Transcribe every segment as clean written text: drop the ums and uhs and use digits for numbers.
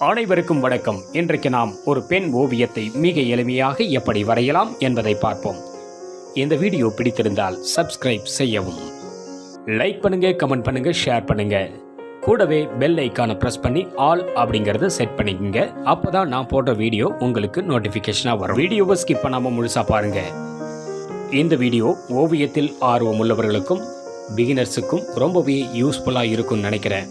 அனைவருக்கும் வணக்கம். இன்றைக்கு நாம் ஒரு பெண் ஓவியத்தை மிக எளிமையாக எப்படி வரையலாம் என்பதை பார்ப்போம். இந்த வீடியோ பிடித்திருந்தால் சப்ஸ்கிரைப் செய்யவும், லைக் பண்ணுங்க, கமெண்ட் பண்ணுங்க, ஷேர் பண்ணுங்க. கூடவே பெல் ஐக்கானை பிரஸ் பண்ணி ஆல் அப்படிங்கறத செட் பண்ணிக்கங்க. அப்பதான் நான் போடுற வீடியோ உங்களுக்கு நோட்டிபிகேஷனா வரும். வீடியோவை ஸ்கிப் பண்ணாம முழுசா பாருங்க. இந்த வீடியோ ஓவியத்தில் ஆர்வம் உள்ளவர்களுக்கும் பிகினர்ஸுக்கும் ரொம்பவே யூஸ்ஃபுல்லா இருக்கும்னு நினைக்கிறேன்.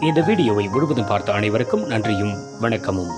இந்த வீடியோவை முழுவதும் பார்த்த அனைவருக்கும் நன்றியும் வணக்கமும்.